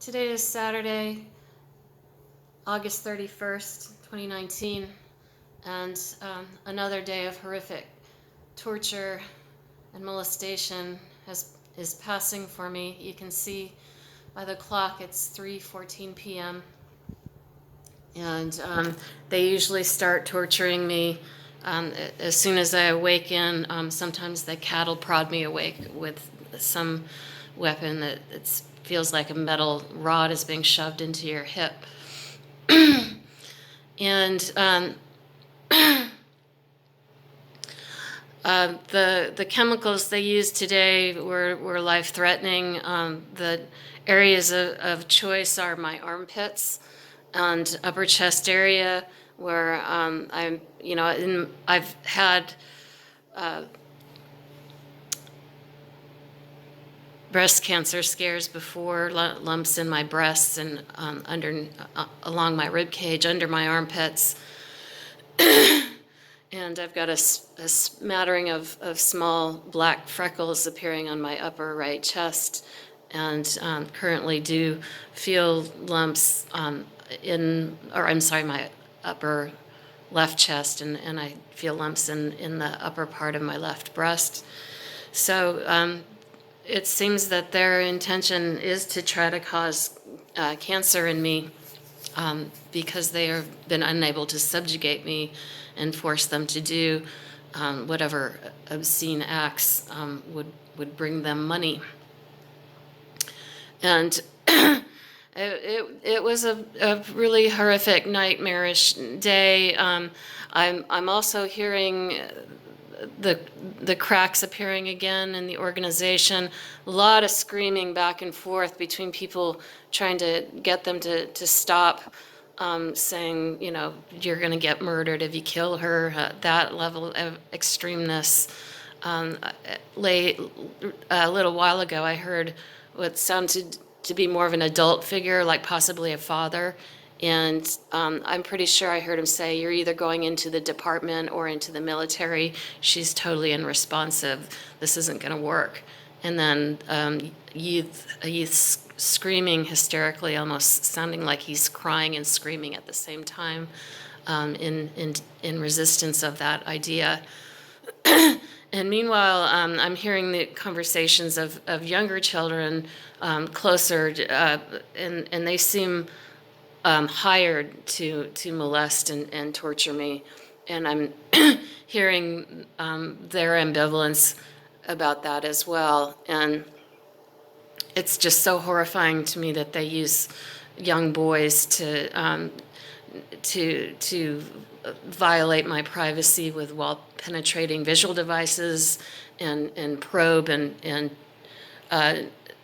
Today is Saturday, August 31st, 2019, and another day of horrific torture and molestation is passing for me. You can see by the clock it's 3:14 p.m. and they usually start torturing me as soon as I awaken. Sometimes the cattle prod me awake with some weapon that feels like a metal rod is being shoved into your hip. And the chemicals they used today were life-threatening. The areas of choice are my armpits and upper chest area, where I've had breast cancer scares before, lumps in my breasts and along my rib cage, under my armpits. And I've got a smattering of small black freckles appearing on my upper right chest, and currently do feel lumps my upper left chest, and I feel lumps in the upper part of my left breast. So it seems that their intention is to try to cause cancer in me, because they have been unable to subjugate me and force them to do whatever obscene acts would bring them money. And it was a really horrific, nightmarish day. I'm also hearing the cracks appearing again in the organization. A lot of screaming back and forth between people trying to get them to stop, saying, you're going to get murdered if you kill her. That level of extremeness. A little while ago, I heard what sounded to be more of an adult figure, like possibly a father. And I'm pretty sure I heard him say, you're either going into the department or into the military. She's totally unresponsive. This isn't going to work. And then a youth screaming hysterically, almost sounding like he's crying and screaming at the same time, in resistance of that idea. And meanwhile, I'm hearing the conversations of younger children closer, and they seem hired to molest and torture me. And I'm hearing their ambivalence about that as well. And it's just so horrifying to me that they use young boys to violate my privacy with wall-penetrating visual devices and probe and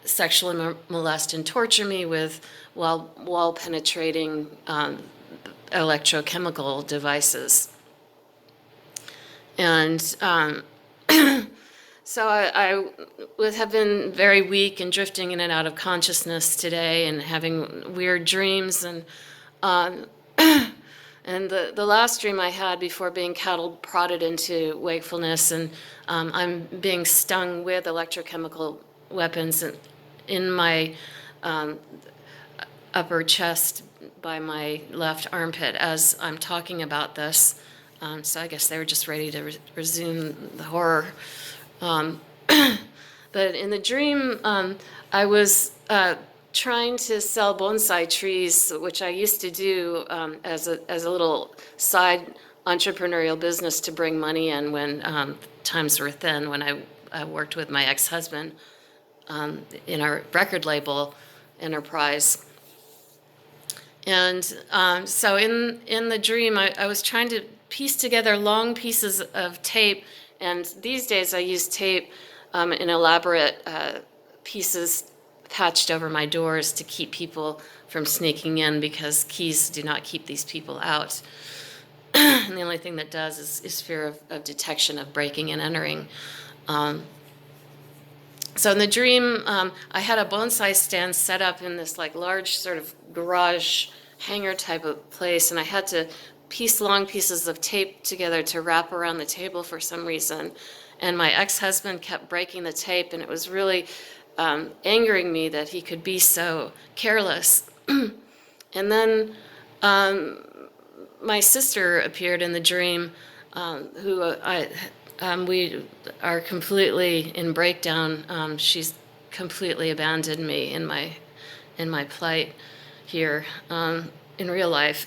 sexually molest and torture me with wall-penetrating electrochemical devices. And so I have been very weak and drifting in and out of consciousness today and having weird dreams. And and the last dream I had before being cattle prodded into wakefulness, and I'm being stung with electrochemical weapons in my upper chest by my left armpit as I'm talking about this. So I guess they were just ready to resume the horror. But in the dream, I was trying to sell bonsai trees, which I used to do as a little side entrepreneurial business to bring money in when times were thin, when I worked with my ex-husband in our record label enterprise. And so in the dream, I was trying to piece together long pieces of tape, and these days I use tape in elaborate pieces patched over my doors to keep people from sneaking in, because keys do not keep these people out. And the only thing that does is fear of detection, of breaking and entering. So in the dream, I had a bonsai stand set up in this like large sort of garage hangar type of place, and I had to piece long pieces of tape together to wrap around the table for some reason. And my ex-husband kept breaking the tape, and it was really angering me that he could be so careless. And then my sister appeared in the dream, who we are completely in breakdown. She's completely abandoned me in my plight here in real life.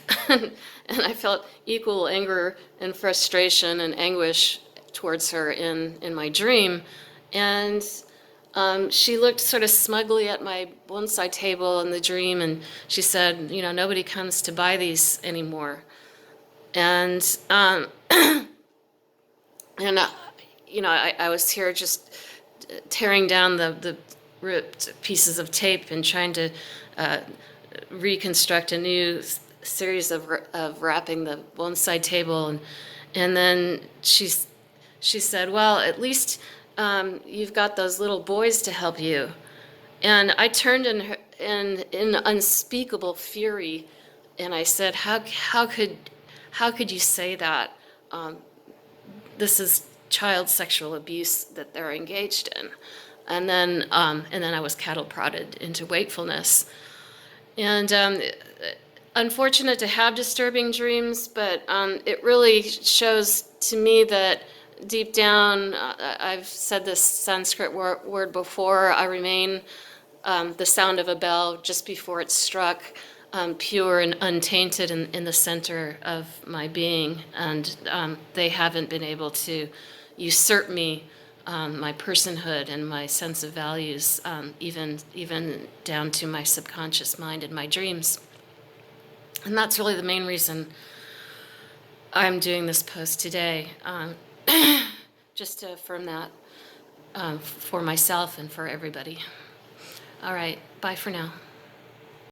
And I felt equal anger and frustration and anguish towards her in my dream. And she looked sort of smugly at my bonsai table in the dream, and she said, nobody comes to buy these anymore. And and I was here just tearing down the ripped pieces of tape and trying to reconstruct a new series of wrapping the bonsai table, and then she said, well, at least you've got those little boys to help you. And I turned in unspeakable fury, and I said, how could you say that? This is child sexual abuse that they're engaged in. And then I was cattle prodded into wakefulness. And unfortunate to have disturbing dreams, but it really shows to me that deep down, I've said this Sanskrit word before, I remain the sound of a bell just before it struck, pure and untainted in the center of my being. And they haven't been able to usurp me, my personhood and my sense of values, even down to my subconscious mind and my dreams. And that's really the main reason I'm doing this post today, just to affirm that for myself and for everybody. All right, bye for now.